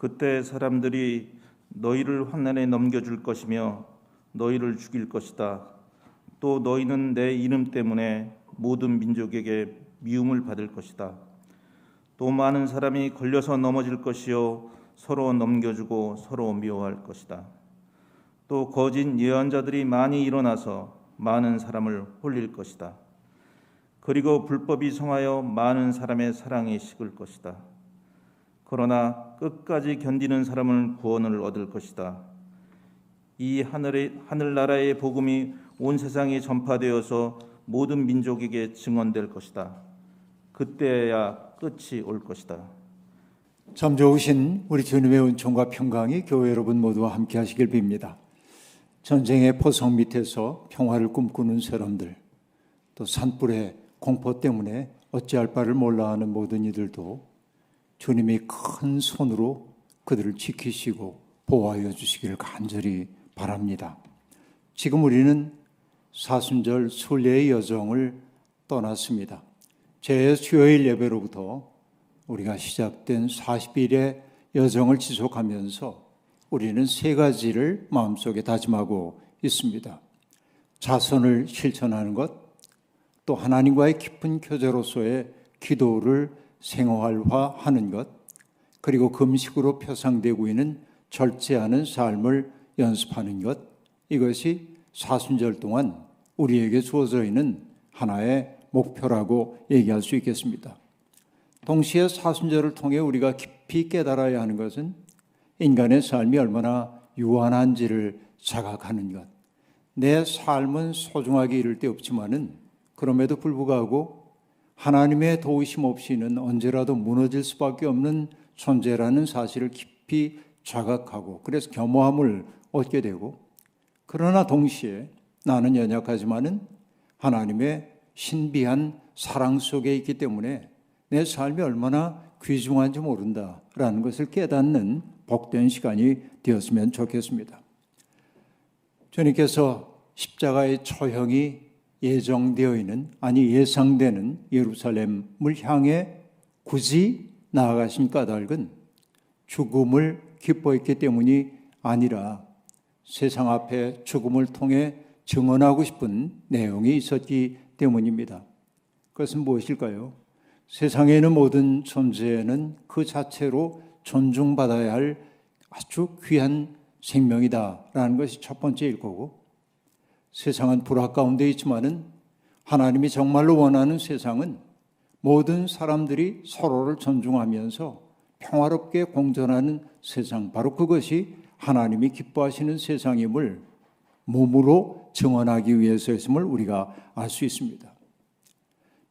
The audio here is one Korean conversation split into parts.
그때 사람들이 너희를 환난에 넘겨줄 것이며 너희를 죽일 것이다. 또 너희는 내 이름 때문에 모든 민족에게 미움을 받을 것이다. 또 많은 사람이 걸려서 넘어질 것이요 서로 넘겨주고 서로 미워할 것이다. 또 거짓 예언자들이 많이 일어나서 많은 사람을 홀릴 것이다. 그리고 불법이 성하여 많은 사람의 사랑이 식을 것이다. 그러나 끝까지 견디는 사람은 구원을 얻을 것이다. 이 하늘나라의 복음이 온 세상에 전파되어서 모든 민족에게 증언될 것이다. 그때야 끝이 올 것이다. 참 좋으신 우리 주님의 은총과 평강이 교회 여러분 모두와 함께 하시길 빕니다. 전쟁의 포성 밑에서 평화를 꿈꾸는 사람들, 또 산불의 공포 때문에 어찌할 바를 몰라하는 모든 이들도 주님이 큰 손으로 그들을 지키시고 보호하여 주시기를 간절히 바랍니다. 지금 우리는 사순절 순례의 여정을 떠났습니다. 수요일 예배로부터 우리가 시작된 40일의 여정을 지속하면서 우리는 세 가지를 마음속에 다짐하고 있습니다. 자선을 실천하는 것, 또 하나님과의 깊은 교제로서의 기도를 생활화하는 것, 그리고 금식으로 표상되고 있는 절제하는 삶을 연습하는 것, 이것이 사순절 동안 우리에게 주어져 있는 하나의 목표라고 얘기할 수 있겠습니다. 동시에 사순절을 통해 우리가 깊이 깨달아야 하는 것은 인간의 삶이 얼마나 유한한지를 자각하는 것. 내 삶은 소중하게 이를 데 없지만은 그럼에도 불구하고 하나님의 도우심 없이는 언제라도 무너질 수밖에 없는 존재라는 사실을 깊이 자각하고 그래서 겸허함을 얻게 되고, 그러나 동시에 나는 연약하지만은 하나님의 신비한 사랑 속에 있기 때문에 내 삶이 얼마나 귀중한지 모른다라는 것을 깨닫는 복된 시간이 되었으면 좋겠습니다. 주님께서 십자가의 처형이 예정되어 있는, 예상되는 예루살렘을 향해 굳이 나아가신 까닭은 죽음을 기뻐했기 때문이 아니라 세상 앞에 죽음을 통해 증언하고 싶은 내용이 있었기 때문입니다. 그것은 무엇일까요? 세상에 있는 모든 존재는 그 자체로 존중받아야 할 아주 귀한 생명이다라는 것이 첫 번째일 거고, 세상은 불악 가운데 있지만은 하나님이 정말로 원하는 세상은 모든 사람들이 서로를 존중하면서 평화롭게 공존하는 세상, 바로 그것이 하나님이 기뻐하시는 세상임을 몸으로 증언하기 위해서였음을 우리가 알 수 있습니다.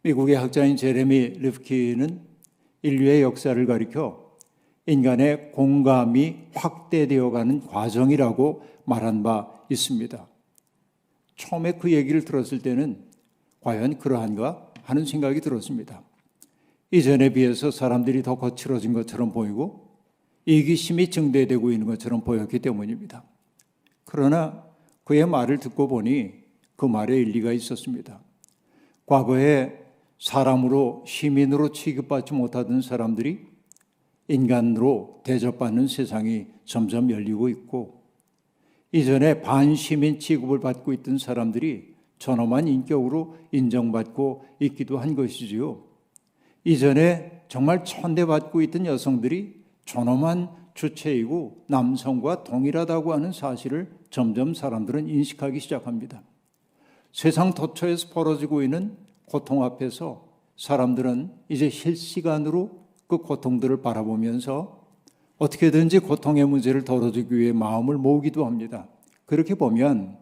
미국의 학자인 제레미 리프킨은 인류의 역사를 가리켜 인간의 공감이 확대되어가는 과정이라고 말한 바 있습니다. 처음에 그 얘기를 들었을 때는 과연 그러한가 하는 생각이 들었습니다. 이전에 비해서 사람들이 더 거칠어진 것처럼 보이고 이기심이 증대되고 있는 것처럼 보였기 때문입니다. 그러나 그의 말을 듣고 보니 그 말에 일리가 있었습니다. 과거에 사람으로, 시민으로 취급받지 못하던 사람들이 인간으로 대접받는 세상이 점점 열리고 있고, 이전에 반시민 취급을 받고 있던 사람들이 존엄한 인격으로 인정받고 있기도 한 것이지요. 이전에 정말 천대받고 있던 여성들이 존엄한 주체이고 남성과 동일하다고 하는 사실을 점점 사람들은 인식하기 시작합니다. 세상 도처에서 벌어지고 있는 고통 앞에서 사람들은 이제 실시간으로 그 고통들을 바라보면서 어떻게든지 고통의 문제를 덜어주기 위해 마음을 모으기도 합니다. 그렇게 보면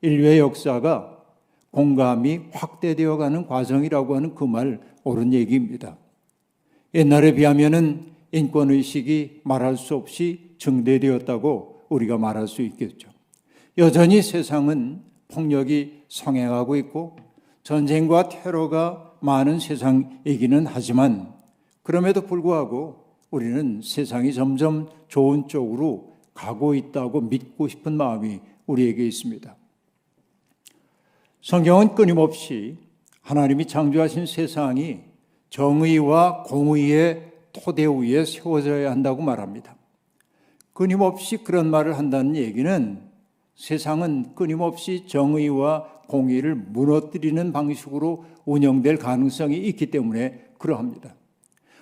인류의 역사가 공감이 확대되어가는 과정이라고 하는 그 말 옳은 얘기입니다. 옛날에 비하면은 인권의식이 말할 수 없이 증대되었다고 우리가 말할 수 있겠죠. 여전히 세상은 폭력이 성행하고 있고 전쟁과 테러가 많은 세상이기는 하지만, 그럼에도 불구하고 우리는 세상이 점점 좋은 쪽으로 가고 있다고 믿고 싶은 마음이 우리에게 있습니다. 성경은 끊임없이 하나님이 창조하신 세상이 정의와 공의의 토대 위에 세워져야 한다고 말합니다. 끊임없이 그런 말을 한다는 얘기는 세상은 끊임없이 정의와 공의를 무너뜨리는 방식으로 운영될 가능성이 있기 때문에 그러합니다.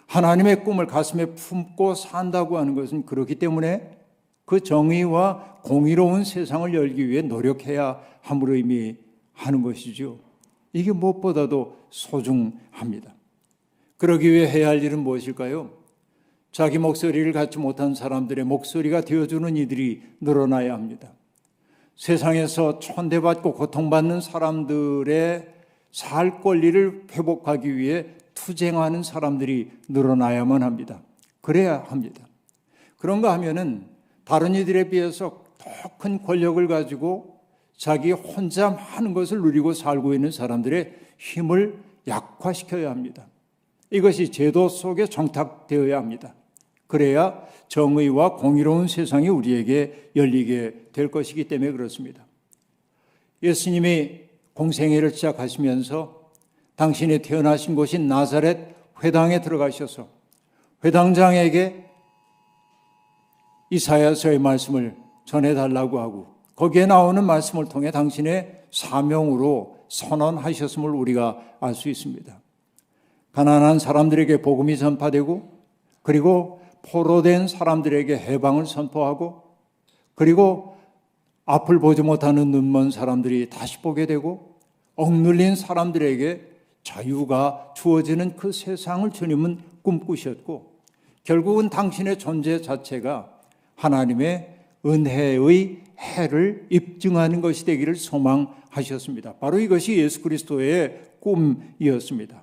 하나님의 꿈을 가슴에 품고 산다고 하는 것은 그렇기 때문에 그 정의와 공의로운 세상을 열기 위해 노력해야 함으로 의미하는 것이죠. 이게 무엇보다도 소중합니다. 그러기 위해 해야 할 일은 무엇일까요? 자기 목소리를 갖지 못한 사람들의 목소리가 되어주는 이들이 늘어나야 합니다. 세상에서 천대받고 고통받는 사람들의 살 권리를 회복하기 위해 투쟁하는 사람들이 늘어나야만 합니다. 그래야 합니다. 그런가 하면은 다른 이들에 비해서 더 큰 권력을 가지고 자기 혼자 많은 것을 누리고 살고 있는 사람들의 힘을 약화시켜야 합니다. 이것이 제도 속에 정착되어야 합니다. 그래야 정의와 공의로운 세상이 우리에게 열리게 될 것이기 때문에 그렇습니다. 예수님이 공생애를 시작하시면서 당신이 태어나신 곳인 나사렛 회당에 들어가셔서 회당장에게 이사야서의 말씀을 전해달라고 하고 거기에 나오는 말씀을 통해 당신의 사명으로 선언하셨음을 우리가 알 수 있습니다. 가난한 사람들에게 복음이 전파되고 그리고 포로된 사람들에게 해방을 선포하고 그리고 앞을 보지 못하는 눈먼 사람들이 다시 보게 되고 억눌린 사람들에게 자유가 주어지는 그 세상을 주님은 꿈꾸셨고 결국은 당신의 존재 자체가 하나님의 은혜의 해를 입증하는 것이 되기를 소망하셨습니다. 바로 이것이 예수 그리스도의 꿈이었습니다.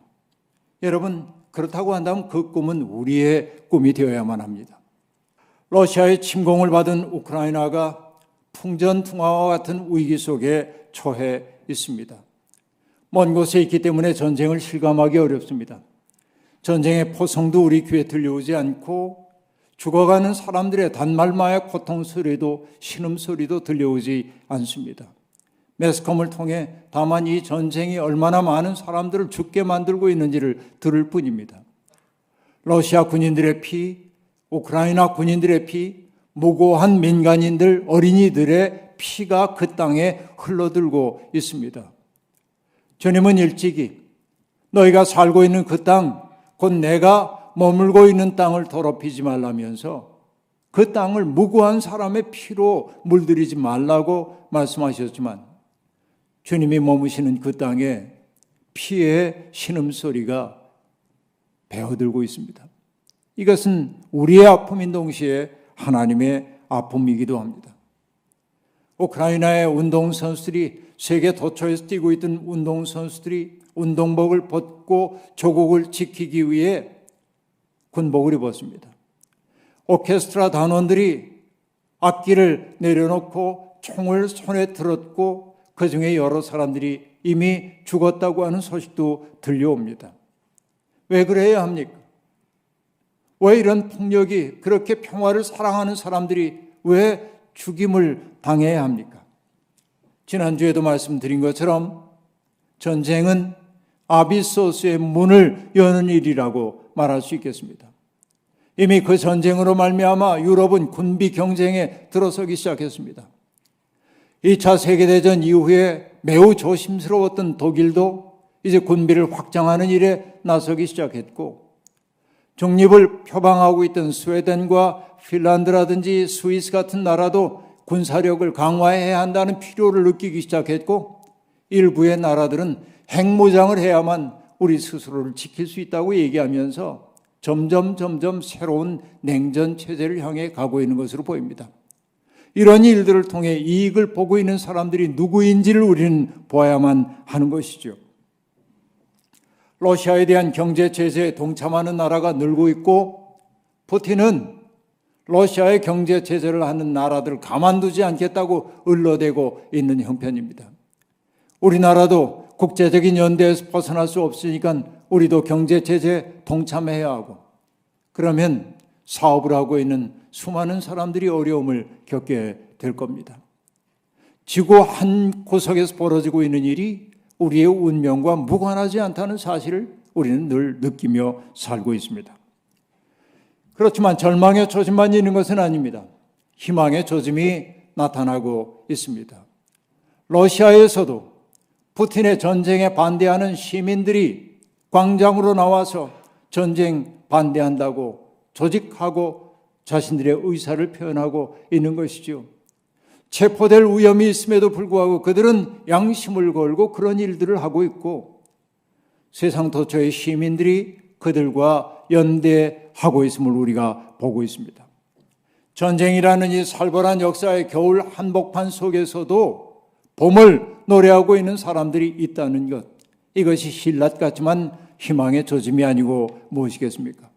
여러분, 그렇다고 한다면 그 꿈은 우리의 꿈이 되어야만 합니다. 러시아의 침공을 받은 우크라이나가 풍전풍화와 같은 위기 속에 처해 있습니다. 먼 곳에 있기 때문에 전쟁을 실감하기 어렵습니다. 전쟁의 포성도 우리 귀에 들려오지 않고 죽어가는 사람들의 단말마의 고통 소리도 신음소리도 들려오지 않습니다. 매스컴을 통해 다만 이 전쟁이 얼마나 많은 사람들을 죽게 만들고 있는지를 들을 뿐입니다. 러시아 군인들의 피, 우크라이나 군인들의 피, 무고한 민간인들, 어린이들의 피가 그 땅에 흘러들고 있습니다. 주님은 일찍이 너희가 살고 있는 그 땅, 곧 내가 머물고 있는 땅을 더럽히지 말라면서 그 땅을 무고한 사람의 피로 물들이지 말라고 말씀하셨지만 주님이 머무시는 그 땅에 피의 신음소리가 배어들고 있습니다. 이것은 우리의 아픔인 동시에 하나님의 아픔이기도 합니다. 우크라이나의 운동선수들이 세계 도처에서 뛰고 있던 운동선수들이 운동복을 벗고 조국을 지키기 위해 군복을 입었습니다. 오케스트라 단원들이 악기를 내려놓고 총을 손에 들었고 그 중에 여러 사람들이 이미 죽었다고 하는 소식도 들려옵니다. 왜 그래야 합니까? 왜 이런 폭력이 그렇게 평화를 사랑하는 사람들이 왜 죽임을 당해야 합니까? 지난주에도 말씀드린 것처럼 전쟁은 아비소스의 문을 여는 일이라고 말할 수 있겠습니다. 이미 그 전쟁으로 말미암아 유럽은 군비 경쟁에 들어서기 시작했습니다. 2차 세계대전 이후에 매우 조심스러웠던 독일도 이제 군비를 확장하는 일에 나서기 시작했고 중립을 표방하고 있던 스웨덴과 핀란드라든지 스위스 같은 나라도 군사력을 강화해야 한다는 필요를 느끼기 시작했고 일부의 나라들은 핵무장을 해야만 우리 스스로를 지킬 수 있다고 얘기하면서 점점 새로운 냉전 체제를 향해 가고 있는 것으로 보입니다. 이런 일들을 통해 이익을 보고 있는 사람들이 누구인지를 우리는 보아야만 하는 것이죠. 러시아에 대한 경제 제재에 동참하는 나라가 늘고 있고 푸틴은 러시아의 경제 제재를 하는 나라들을 가만두지 않겠다고 을러대고 있는 형편입니다. 우리나라도 국제적인 연대에서 벗어날 수 없으니까 우리도 경제 제재에 동참해야 하고 그러면 사업을 하고 있는 수많은 사람들이 어려움을 겪게 될 겁니다. 지구 한 구석에서 벌어지고 있는 일이 우리의 운명과 무관하지 않다는 사실을 우리는 늘 느끼며 살고 있습니다. 그렇지만 절망의 초심만 있는 것은 아닙니다. 희망의 조짐이 나타나고 있습니다. 러시아에서도 푸틴의 전쟁에 반대하는 시민들이 광장으로 나와서 전쟁 반대한다고 조직하고 자신들의 의사를 표현하고 있는 것이죠. 체포될 위험이 있음에도 불구하고 그들은 양심을 걸고 그런 일들을 하고 있고 세상 도처의 시민들이 그들과 연대하고 있음을 우리가 보고 있습니다. 전쟁이라는 이 살벌한 역사의 겨울 한복판 속에서도 봄을 노래하고 있는 사람들이 있다는 것, 이것이 신라 같지만 희망의 조짐이 아니고 무엇이겠습니까?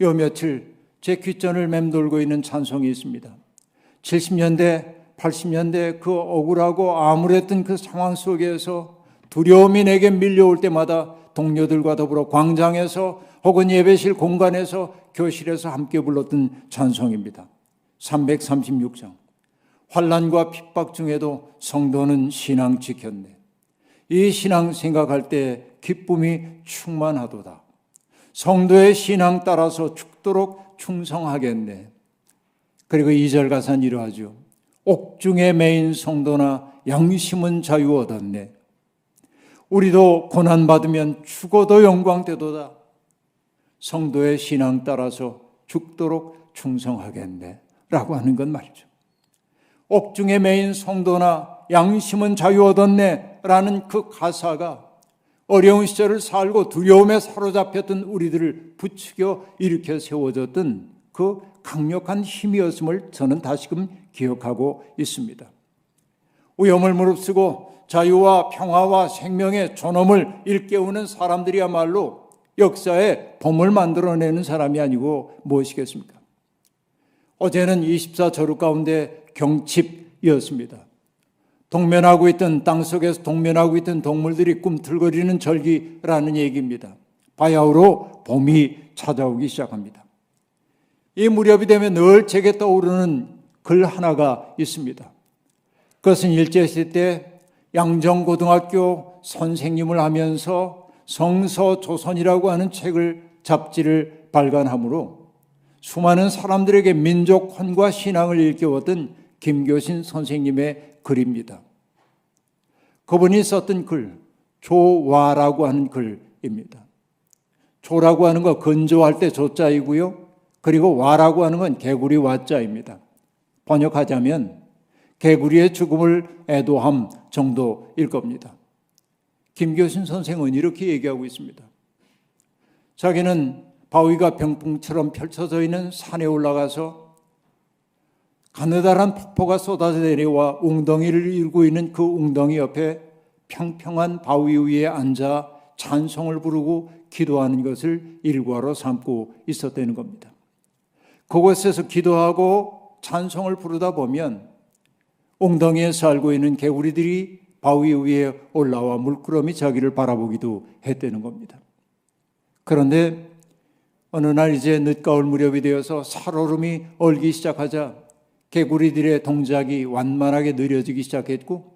요 며칠 제 귓전을 맴돌고 있는 찬송이 있습니다. 70년대, 80년대 그 억울하고 암울했던 그 상황 속에서 두려움이 내게 밀려올 때마다 동료들과 더불어 광장에서 혹은 예배실 공간에서 교실에서 함께 불렀던 찬송입니다. 336장. 환난과 핍박 중에도 성도는 신앙 지켰네. 이 신앙 생각할 때 기쁨이 충만하도다. 성도의 신앙 따라서 죽도록 충성하겠네. 그리고 2절 가사는 이러하죠. 옥중에 매인 성도나 양심은 자유 얻었네. 우리도 고난받으면 죽어도 영광되도다. 성도의 신앙 따라서 죽도록 충성하겠네 라고 하는 건 말이죠. 옥중에 매인 성도나 양심은 자유 얻었네 라는 그 가사가 어려운 시절을 살고 두려움에 사로잡혔던 우리들을 부추겨 일으켜 세워졌던 그 강력한 힘이었음을 저는 다시금 기억하고 있습니다. 위험을 무릅쓰고 자유와 평화와 생명의 존엄을 일깨우는 사람들이야말로 역사에 봄을 만들어내는 사람이 아니고 무엇이겠습니까? 어제는 24저루 가운데 경칩이었습니다. 동면하고 있던 땅속에서 동면하고 있던 동물들이 꿈틀거리는 절기라는 얘기입니다. 바야흐로 봄이 찾아오기 시작합니다. 이 무렵이 되면 늘 제게 떠오르는 글 하나가 있습니다. 그것은 일제시대 때 양정고등학교 선생님을 하면서 성서조선이라고 하는 잡지를 발간함으로 수많은 사람들에게 민족혼과 신앙을 일깨웠던 김교신 선생님의 글입니다. 그분이 썼던 글, 조와라고 하는 글입니다. 조라고 하는 거 건조할 때 조자이고요. 그리고 와라고 하는 건 개구리 와자입니다. 번역하자면 개구리의 죽음을 애도함 정도일 겁니다. 김교신 선생은 이렇게 얘기하고 있습니다. 자기는 바위가 병풍처럼 펼쳐져 있는 산에 올라가서 가느다란 폭포가 쏟아져 내려와 웅덩이를 이루고 있는 그 웅덩이 옆에 평평한 바위 위에 앉아 찬송을 부르고 기도하는 것을 일과로 삼고 있었다는 겁니다. 그곳에서 기도하고 찬송을 부르다 보면 웅덩이에 살고 있는 개구리들이 바위 위에 올라와 물끄러미 자기를 바라보기도 했다는 겁니다. 그런데 어느 날 이제 늦가을 무렵이 되어서 살얼음이 얼기 시작하자 개구리들의 동작이 완만하게 느려지기 시작했고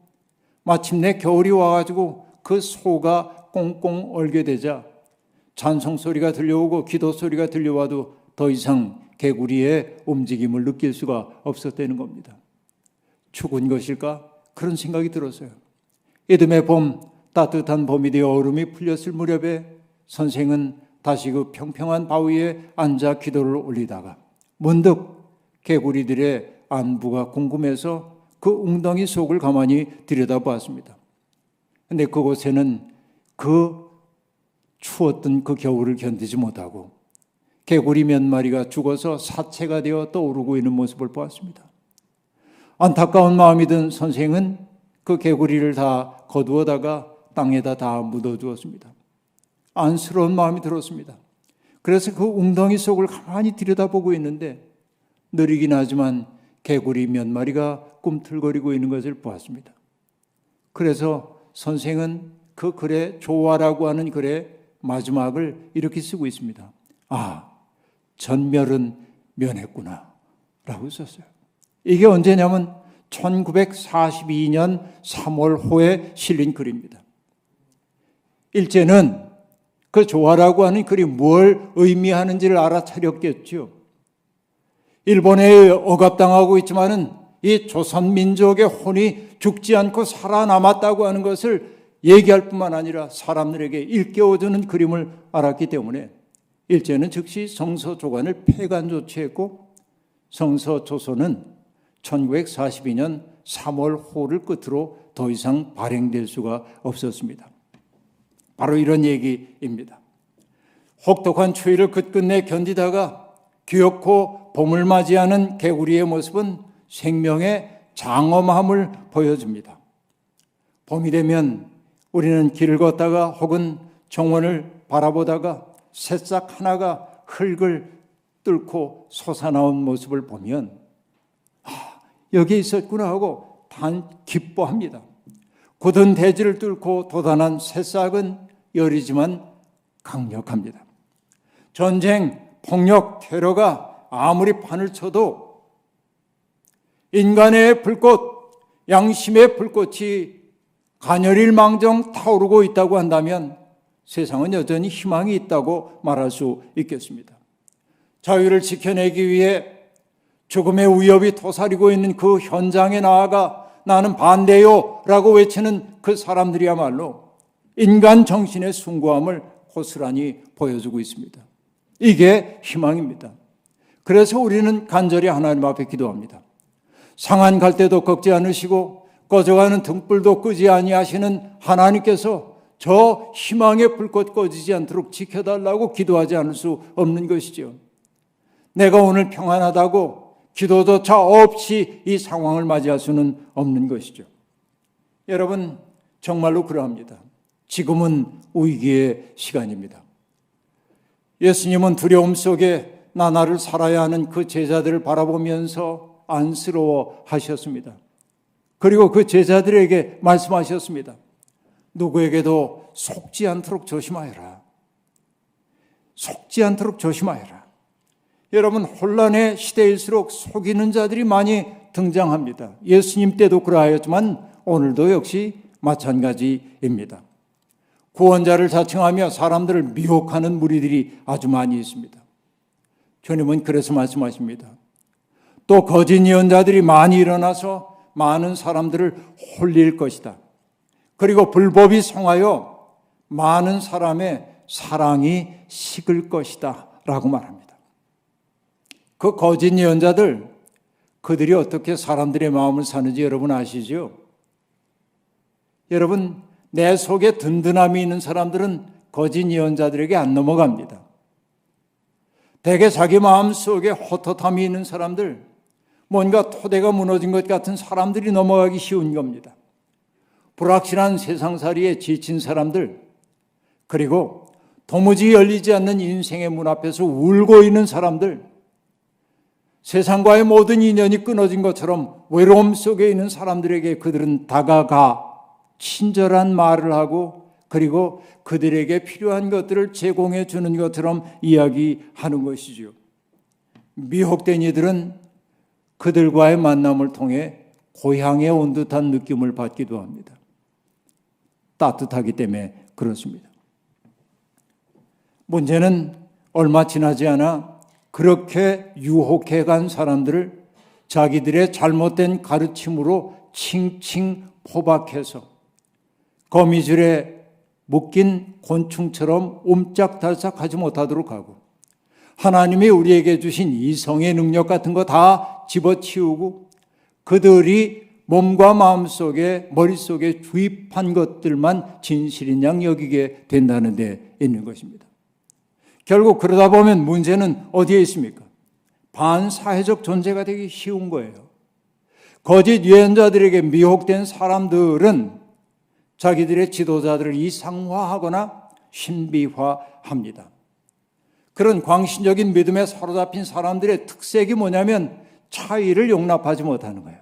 마침내 겨울이 와가지고 그 소가 꽁꽁 얼게 되자 찬송 소리가 들려오고 기도 소리가 들려와도 더 이상 개구리의 움직임을 느낄 수가 없었다는 겁니다. 죽은 것일까? 그런 생각이 들었어요. 이듬해 봄, 따뜻한 봄이 되어 얼음이 풀렸을 무렵에 선생은 다시 그 평평한 바위에 앉아 기도를 올리다가 문득 개구리들의 안부가 궁금해서 그 웅덩이 속을 가만히 들여다보았습니다. 그런데 그곳에는 그 추웠던 그 겨울을 견디지 못하고 개구리 몇 마리가 죽어서 사체가 되어 떠오르고 있는 모습을 보았습니다. 안타까운 마음이 든 선생은 그 개구리를 다 거두어다가 땅에다 다 묻어주었습니다. 안쓰러운 마음이 들었습니다. 그래서 그 웅덩이 속을 가만히 들여다보고 있는데 느리긴 하지만 개구리 몇 마리가 꿈틀거리고 있는 것을 보았습니다. 그래서 선생은 그 글의 조화라고 하는 글의 마지막을 이렇게 쓰고 있습니다. 아, 전멸은 면했구나 라고 썼어요. 이게 언제냐면 1942년 3월호에 실린 글입니다. 일제는 그 조화라고 하는 글이 뭘 의미하는지를 알아차렸겠죠. 일본에 억압당하고 있지만은 이 조선 민족의 혼이 죽지 않고 살아남았다고 하는 것을 얘기할 뿐만 아니라 사람들에게 일깨워주는 그림을 알았기 때문에 일제는 즉시 성서조간을 폐간 조치했고 성서조서는 1942년 3월 호를 끝으로 더 이상 발행될 수가 없었습니다. 바로 이런 얘기입니다. 혹독한 추위를 끝끝내 견디다가 귀엽고 봄을 맞이하는 개구리의 모습은 생명의 장엄함을 보여줍니다. 봄이 되면 우리는 길을 걷다가 혹은 정원을 바라보다가 새싹 하나가 흙을 뚫고 솟아나온 모습을 보면 여기 있었구나 하고 단 기뻐합니다. 굳은 대지를 뚫고 돋아난 새싹은 여리지만 강력합니다. 전쟁, 폭력, 테러가 아무리 판을 쳐도 인간의 불꽃, 양심의 불꽃이 가녀릴망정 타오르고 있다고 한다면 세상은 여전히 희망이 있다고 말할 수 있겠습니다. 자유를 지켜내기 위해 죽음의 위협이 도사리고 있는 그 현장에 나아가 나는 반대요 라고 외치는 그 사람들이야말로 인간 정신의 숭고함을 고스란히 보여주고 있습니다. 이게 희망입니다. 그래서 우리는 간절히 하나님 앞에 기도합니다. 상한 갈대도 꺾지 않으시고 꺼져가는 등불도 끄지 아니하시는 하나님께서 저 희망의 불꽃 꺼지지 않도록 지켜달라고 기도하지 않을 수 없는 것이죠. 내가 오늘 평안하다고 기도조차 없이 이 상황을 맞이할 수는 없는 것이죠. 여러분, 정말로 그러합니다. 지금은 위기의 시간입니다. 예수님은 두려움 속에 나날을 살아야 하는 그 제자들을 바라보면서 안쓰러워 하셨습니다. 그리고 그 제자들에게 말씀하셨습니다. 누구에게도 속지 않도록 조심하여라. 속지 않도록 조심하여라. 여러분, 혼란의 시대일수록 속이는 자들이 많이 등장합니다. 예수님 때도 그러하였지만 오늘도 역시 마찬가지입니다. 구원자를 자칭하며 사람들을 미혹하는 무리들이 아주 많이 있습니다. 주님은 그래서 말씀하십니다. 또 거짓 예언자들이 많이 일어나서 많은 사람들을 홀릴 것이다. 그리고 불법이 성하여 많은 사람의 사랑이 식을 것이다 라고 말합니다. 그 거짓 예언자들, 그들이 어떻게 사람들의 마음을 사는지 여러분 아시죠? 여러분, 내 속에 든든함이 있는 사람들은 거짓 예언자들에게 안 넘어갑니다. 대개 자기 마음 속에 헛헛함이 있는 사람들, 뭔가 토대가 무너진 것 같은 사람들이 넘어가기 쉬운 겁니다. 불확실한 세상살이에 지친 사람들, 그리고 도무지 열리지 않는 인생의 문 앞에서 울고 있는 사람들, 세상과의 모든 인연이 끊어진 것처럼 외로움 속에 있는 사람들에게 그들은 다가가 친절한 말을 하고 그리고 그들에게 필요한 것들을 제공해 주는 것처럼 이야기하는 것이죠. 미혹된 이들은 그들과의 만남을 통해 고향에 온 듯한 느낌을 받기도 합니다. 따뜻하기 때문에 그렇습니다. 문제는 얼마 지나지 않아 그렇게 유혹해 간 사람들을 자기들의 잘못된 가르침으로 칭칭 포박해서 거미줄에 묶인 곤충처럼 옴짝달싹하지 못하도록 하고 하나님이 우리에게 주신 이성의 능력 같은 거 다 집어치우고 그들이 몸과 마음속에 머릿속에 주입한 것들만 진실인 양 여기게 된다는 데 있는 것입니다. 결국 그러다 보면 문제는 어디에 있습니까? 반사회적 존재가 되기 쉬운 거예요. 거짓 예언자들에게 미혹된 사람들은 자기들의 지도자들을 이상화하거나 신비화합니다. 그런 광신적인 믿음에 사로잡힌 사람들의 특색이 뭐냐면 차이를 용납하지 못하는 거예요.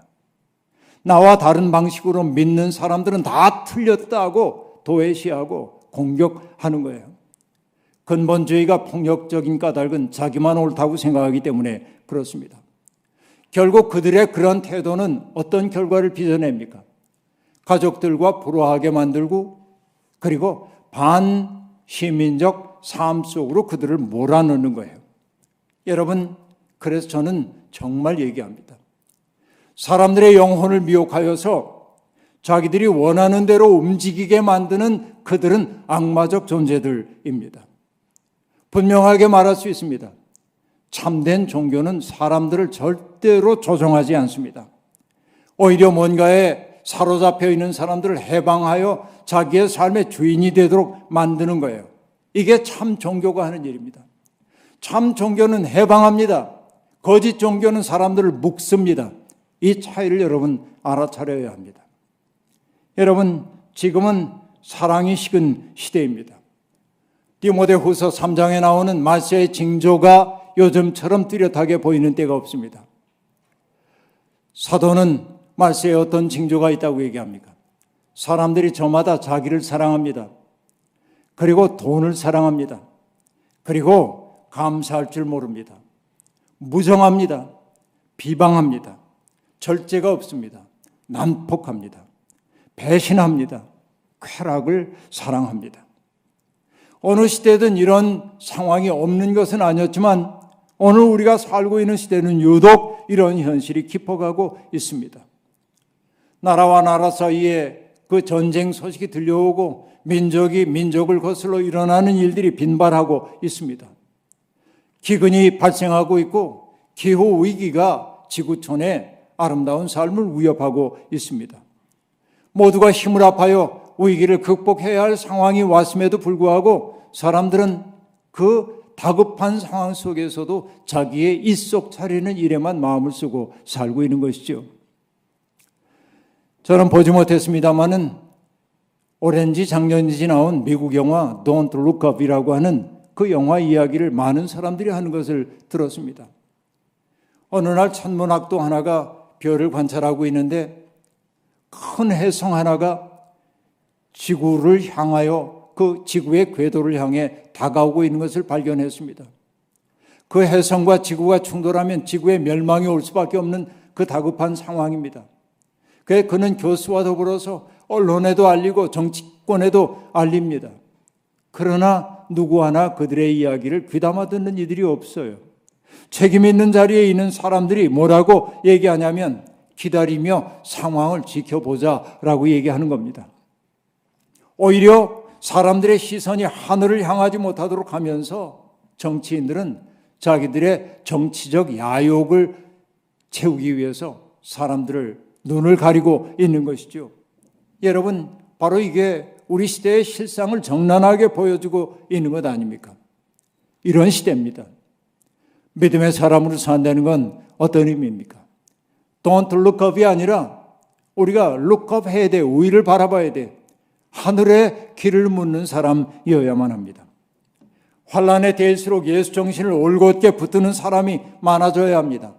나와 다른 방식으로 믿는 사람들은 다 틀렸다고 도외시하고 공격하는 거예요. 근본주의가 폭력적인 까닭은 자기만 옳다고 생각하기 때문에 그렇습니다. 결국 그들의 그런 태도는 어떤 결과를 빚어냅니까? 가족들과 불화하게 만들고 그리고 반시민적 삶 속으로 그들을 몰아넣는 거예요. 여러분, 그래서 저는 정말 얘기합니다. 사람들의 영혼을 미혹하여서 자기들이 원하는 대로 움직이게 만드는 그들은 악마적 존재들입니다. 분명하게 말할 수 있습니다. 참된 종교는 사람들을 절대로 조종하지 않습니다. 오히려 뭔가에 사로잡혀 있는 사람들을 해방하여 자기의 삶의 주인이 되도록 만드는 거예요. 이게 참 종교가 하는 일입니다. 참 종교는 해방합니다. 거짓 종교는 사람들을 묶습니다. 이 차이를 여러분 알아차려야 합니다. 여러분, 지금은 사랑이 식은 시대입니다. 디모데후서 3장에 나오는 마시아의 징조가 요즘처럼 뚜렷하게 보이는 때가 없습니다. 사도는 마시아에 어떤 징조가 있다고 얘기합니까? 사람들이 저마다 자기를 사랑합니다. 그리고 돈을 사랑합니다. 그리고 감사할 줄 모릅니다. 무정합니다. 비방합니다. 절제가 없습니다. 난폭합니다. 배신합니다. 쾌락을 사랑합니다. 어느 시대든 이런 상황이 없는 것은 아니었지만 오늘 우리가 살고 있는 시대는 유독 이런 현실이 깊어가고 있습니다. 나라와 나라 사이에 그 전쟁 소식이 들려오고 민족이 민족을 거슬러 일어나는 일들이 빈발하고 있습니다. 기근이 발생하고 있고 기후 위기가 지구촌의 아름다운 삶을 위협하고 있습니다. 모두가 힘을 합하여 위기를 극복해야 할 상황이 왔음에도 불구하고 사람들은 그 다급한 상황 속에서도 자기의 입속 차리는 일에만 마음을 쓰고 살고 있는 것이죠. 저는 보지 못했습니다마는 오랜지 작년이지 나온 미국 영화 Don't Look Up이라고 하는 그 영화 이야기를 많은 사람들이 하는 것을 들었습니다. 어느 날 천문학도 하나가 별을 관찰하고 있는데 큰 혜성 하나가 지구를 향하여 그 지구의 궤도를 향해 다가오고 있는 것을 발견했습니다. 그 혜성과 지구가 충돌하면 지구의 멸망이 올 수밖에 없는 그 다급한 상황입니다. 그래서 그는 교수와 더불어서 언론에도 알리고 정치권에도 알립니다. 그러나 누구 하나 그들의 이야기를 귀담아 듣는 이들이 없어요. 책임 있는 자리에 있는 사람들이 뭐라고 얘기하냐면 기다리며 상황을 지켜보자라고 얘기하는 겁니다. 오히려 사람들의 시선이 하늘을 향하지 못하도록 하면서 정치인들은 자기들의 정치적 야욕을 채우기 위해서 사람들을 눈을 가리고 있는 것이죠. 여러분, 바로 이게 우리 시대의 실상을 적나라하게 보여주고 있는 것 아닙니까? 이런 시대입니다. 믿음의 사람으로 산다는 건 어떤 의미입니까? Don't look up이 아니라 우리가 look up 해야 돼. 위를 바라봐야 돼. 하늘에 길을 묻는 사람이어야만 합니다. 환난에 대할수록 예수 정신을 올곧게 붙드는 사람이 많아져야 합니다.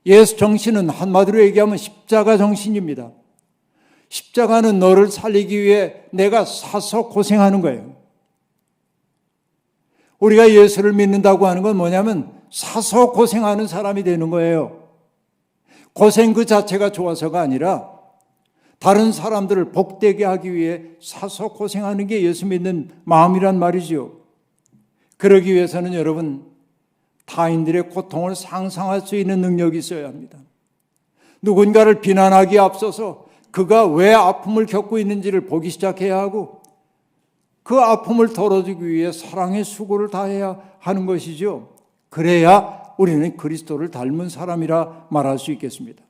예수 정신은 한마디로 얘기하면 십자가 정신입니다. 십자가는 너를 살리기 위해 내가 사서 고생하는 거예요. 우리가 예수를 믿는다고 하는 건 뭐냐면 사서 고생하는 사람이 되는 거예요. 고생 그 자체가 좋아서가 아니라 다른 사람들을 복되게 하기 위해 사서 고생하는 게 예수 믿는 마음이란 말이지요. 그러기 위해서는 여러분 타인들의 고통을 상상할 수 있는 능력이 있어야 합니다. 누군가를 비난하기에 앞서서 그가 왜 아픔을 겪고 있는지를 보기 시작해야 하고 그 아픔을 덜어주기 위해 사랑의 수고를 다해야 하는 것이죠. 그래야 우리는 그리스도를 닮은 사람이라 말할 수 있겠습니다.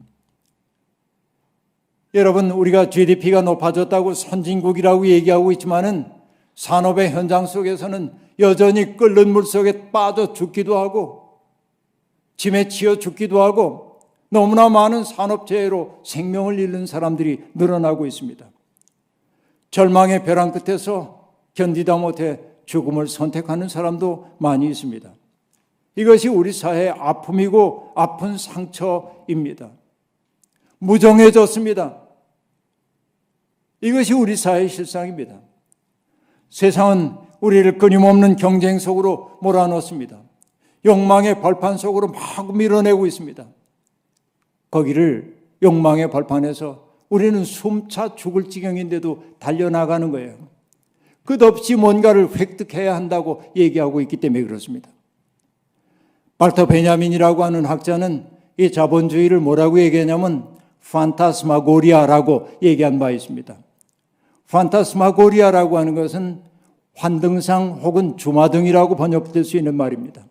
여러분, 우리가 GDP가 높아졌다고 선진국이라고 얘기하고 있지만은 산업의 현장 속에서는 여전히 끓는 물 속에 빠져 죽기도 하고 짐에 치여 죽기도 하고 너무나 많은 산업재해로 생명을 잃는 사람들이 늘어나고 있습니다. 절망의 벼랑 끝에서 견디다 못해 죽음을 선택하는 사람도 많이 있습니다. 이것이 우리 사회의 아픔이고 아픈 상처입니다. 무정해졌습니다. 이것이 우리 사회의 실상입니다. 세상은 우리를 끊임없는 경쟁 속으로 몰아넣습니다. 욕망의 벌판 속으로 막 밀어내고 있습니다. 거기를 욕망의 벌판에서 우리는 숨차 죽을 지경인데도 달려나가는 거예요. 끝없이 뭔가를 획득해야 한다고 얘기하고 있기 때문에 그렇습니다. 발터 베냐민이라고 하는 학자는 이 자본주의를 뭐라고 얘기하냐면 판타스마고리아라고 얘기한 바 있습니다. 판타스마고리아라고 하는 것은 환등상 혹은 주마등이라고 번역될 수 있는 말입니다.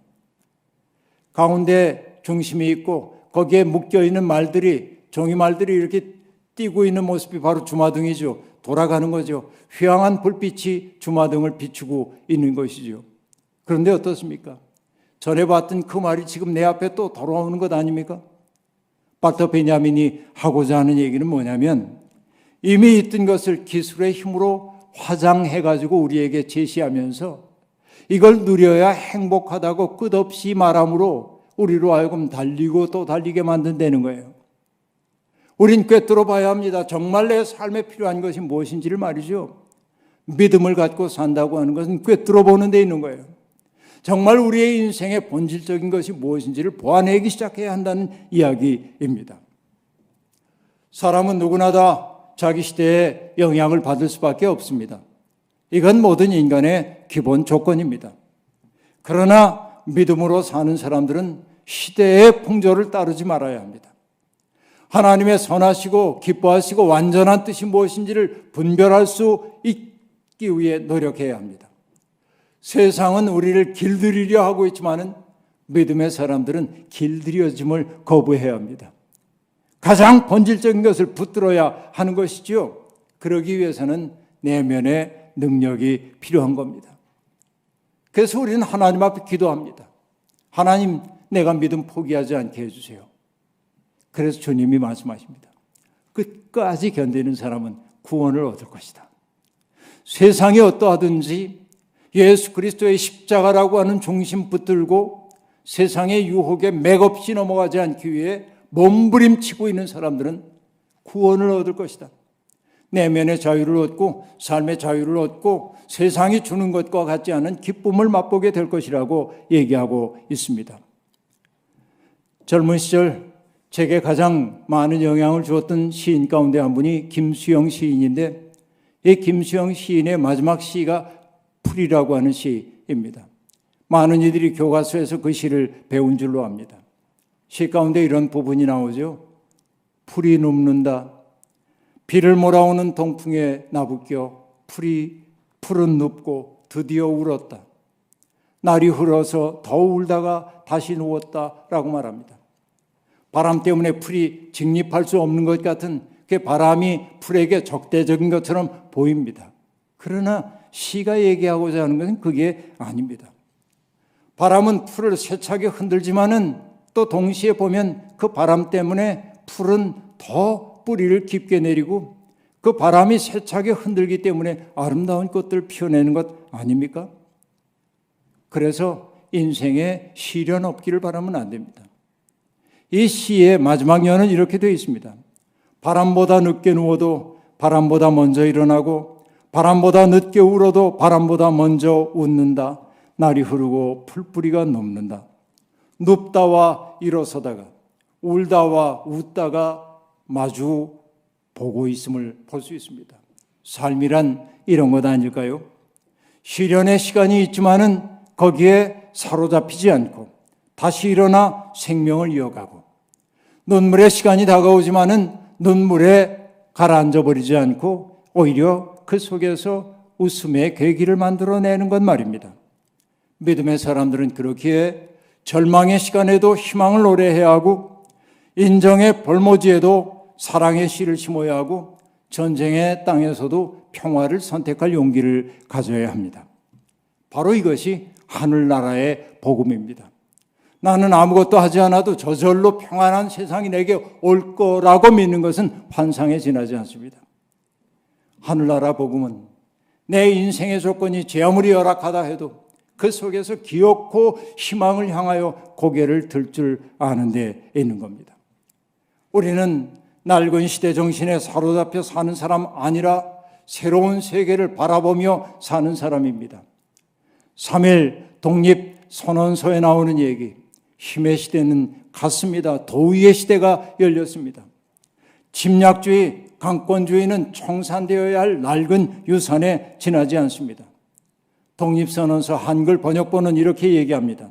가운데 중심이 있고 거기에 묶여있는 말들이, 종이말들이 이렇게 띄고 있는 모습이 바로 주마등이죠. 돌아가는 거죠. 휘황한 불빛이 주마등을 비추고 있는 것이죠. 그런데 어떻습니까? 전에 봤던 그 말이 지금 내 앞에 또 돌아오는 것 아닙니까? 발터 베냐민이 하고자 하는 얘기는 뭐냐면 이미 있던 것을 기술의 힘으로 화장해가지고 우리에게 제시하면서 이걸 누려야 행복하다고 끝없이 말함으로 우리로 하여금 달리고 또 달리게 만든다는 거예요. 우린 꿰뚫어 봐야 합니다. 정말 내 삶에 필요한 것이 무엇인지를 말이죠. 믿음을 갖고 산다고 하는 것은 꿰뚫어 보는 데 있는 거예요. 정말 우리의 인생의 본질적인 것이 무엇인지를 보아내기 시작해야 한다는 이야기입니다. 사람은 누구나 다 자기 시대에 영향을 받을 수밖에 없습니다. 이건 모든 인간의 기본 조건입니다. 그러나 믿음으로 사는 사람들은 시대의 풍조를 따르지 말아야 합니다. 하나님의 선하시고 기뻐하시고 완전한 뜻이 무엇인지를 분별할 수 있기 위해 노력해야 합니다. 세상은 우리를 길들이려 하고 있지만은 믿음의 사람들은 길들여짐을 거부해야 합니다. 가장 본질적인 것을 붙들어야 하는 것이지요. 그러기 위해서는 내면의 능력이 필요한 겁니다. 그래서 우리는 하나님 앞에 기도합니다. 하나님, 내가 믿음 포기하지 않게 해주세요. 그래서 주님이 말씀하십니다. 끝까지 견디는 사람은 구원을 얻을 것이다. 세상이 어떠하든지 예수 그리스도의 십자가라고 하는 중심 붙들고 세상의 유혹에 맥없이 넘어가지 않기 위해 몸부림치고 있는 사람들은 구원을 얻을 것이다. 내면의 자유를 얻고 삶의 자유를 얻고 세상이 주는 것과 같지 않은 기쁨을 맛보게 될 것이라고 얘기하고 있습니다. 젊은 시절 제게 가장 많은 영향을 주었던 시인 가운데 한 분이 김수영 시인인데 이 김수영 시인의 마지막 시가 풀이라고 하는 시입니다. 많은 이들이 교과서에서 그 시를 배운 줄로 압니다. 시 가운데 이런 부분이 나오죠. 풀이 눕는다. 비를 몰아오는 동풍에 나부껴 풀은 눕고 드디어 울었다. 날이 흘러서 더 울다가 다시 누웠다라고 말합니다. 바람 때문에 풀이 직립할 수 없는 것 같은 그 바람이 풀에게 적대적인 것처럼 보입니다. 그러나 시가 얘기하고자 하는 것은 그게 아닙니다. 바람은 풀을 세차게 흔들지만은 또 동시에 보면 그 바람 때문에 풀은 더 뿌리를 깊게 내리고 그 바람이 세차게 흔들기 때문에 아름다운 꽃들을 피워내는 것 아닙니까? 그래서 인생에 시련 없기를 바라면 안 됩니다. 이 시의 마지막 연은 이렇게 되어 있습니다. 바람보다 늦게 누워도 바람보다 먼저 일어나고 바람보다 늦게 울어도 바람보다 먼저 웃는다. 날이 흐르고 풀뿌리가 녹는다. 눕다와 일어서다가 울다와 웃다가 마주 보고 있음을 볼 수 있습니다. 삶이란 이런 것 아닐까요? 시련의 시간이 있지만은 거기에 사로잡히지 않고 다시 일어나 생명을 이어가고 눈물의 시간이 다가오지만은 눈물에 가라앉아 버리지 않고 오히려 그 속에서 웃음의 계기를 만들어내는 것 말입니다. 믿음의 사람들은 그렇기에 절망의 시간에도 희망을 노래해야 하고 인정의 벌모지에도 사랑의 씨를 심어야 하고 전쟁의 땅에서도 평화를 선택할 용기를 가져야 합니다. 바로 이것이 하늘나라의 복음입니다. 나는 아무것도 하지 않아도 저절로 평안한 세상이 내게 올 거라고 믿는 것은 환상에 지나지 않습니다. 하늘나라 복음은 내 인생의 조건이 제 아무리 열악하다 해도 그 속에서 기어코 희망을 향하여 고개를 들 줄 아는 데 있는 겁니다. 우리는 낡은 시대 정신에 사로잡혀 사는 사람 아니라 새로운 세계를 바라보며 사는 사람입니다. 3.1 독립선언서에 나오는 얘기, 힘의 시대는 갔습니다. 도의의 시대가 열렸습니다. 침략주의, 강권주의는 청산되어야 할 낡은 유산에 지나지 않습니다. 독립선언서 한글 번역본은 이렇게 얘기합니다.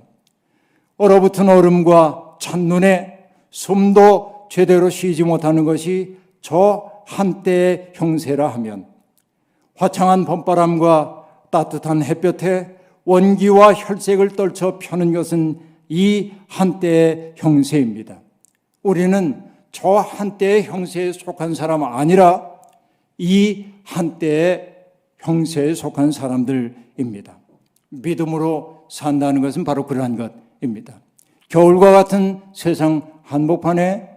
얼어붙은 얼음과 찬눈에 숨도 제대로 쉬지 못하는 것이 저 한때의 형세라 하면, 화창한 봄바람과 따뜻한 햇볕에 원기와 혈색을 떨쳐 펴는 것은 이 한때의 형세입니다. 우리는 저 한때의 형세에 속한 사람 아니라 이 한때의 형세에 속한 사람들입니다. 믿음으로 산다는 것은 바로 그러한 것입니다. 겨울과 같은 세상 한복판에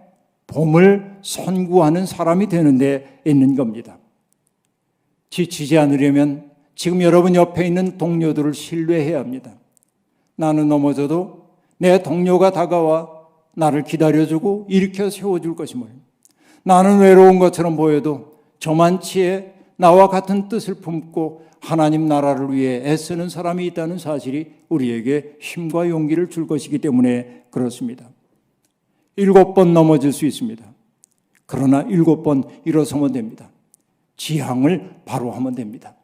봄을 선구하는 사람이 되는 데 있는 겁니다. 지치지 않으려면 지금 여러분 옆에 있는 동료들을 신뢰해야 합니다. 나는 넘어져도 내 동료가 다가와 나를 기다려주고 일으켜 세워줄 것임을, 나는 외로운 것처럼 보여도 저만치에 나와 같은 뜻을 품고 하나님 나라를 위해 애쓰는 사람이 있다는 사실이 우리에게 힘과 용기를 줄 것이기 때문에 그렇습니다. 7번 넘어질 수 있습니다. 그러나 7번 일어서면 됩니다. 지향을 바로 하면 됩니다.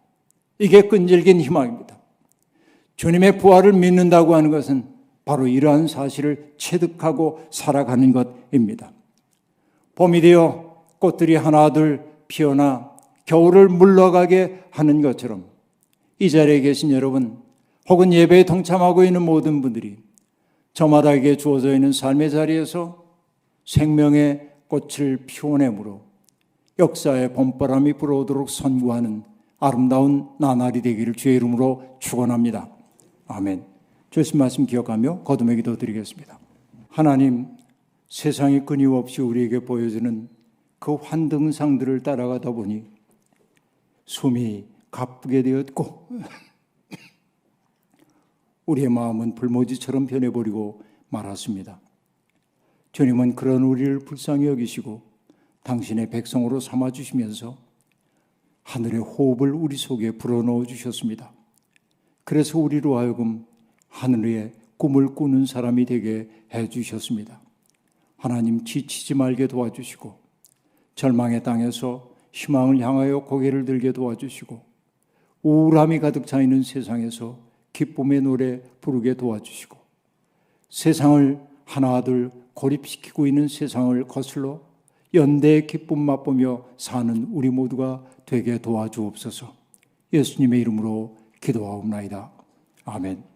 이게 끈질긴 희망입니다. 주님의 부활을 믿는다고 하는 것은 바로 이러한 사실을 체득하고 살아가는 것입니다. 봄이 되어 꽃들이 하나둘 피어나 겨울을 물러가게 하는 것처럼 이 자리에 계신 여러분, 혹은 예배에 동참하고 있는 모든 분들이 저마다에게 주어져 있는 삶의 자리에서 생명의 꽃을 피워내므로 역사의 봄바람이 불어오도록 선구하는 아름다운 나날이 되기를 주의 이름으로 축원합니다. 아멘. 주신 말씀 기억하며 거듭의 기도 드리겠습니다. 하나님, 세상이 끊임없이 우리에게 보여주는 그 환등상들을 따라가다 보니 숨이 가쁘게 되었고 우리의 마음은 불모지처럼 변해버리고 말았습니다. 주님은 그런 우리를 불쌍히 여기시고 당신의 백성으로 삼아주시면서 하늘의 호흡을 우리 속에 불어넣어 주셨습니다. 그래서 우리로 하여금 하늘의 꿈을 꾸는 사람이 되게 해주셨습니다. 하나님, 지치지 말게 도와주시고 절망의 땅에서 희망을 향하여 고개를 들게 도와주시고 우울함이 가득 차 있는 세상에서 기쁨의 노래 부르게 도와주시고 세상을 하나둘 고립시키고 있는 세상을 거슬러 연대의 기쁨 맛보며 사는 우리 모두가 되게 도와주옵소서. 예수님의 이름으로 기도하옵나이다. 아멘.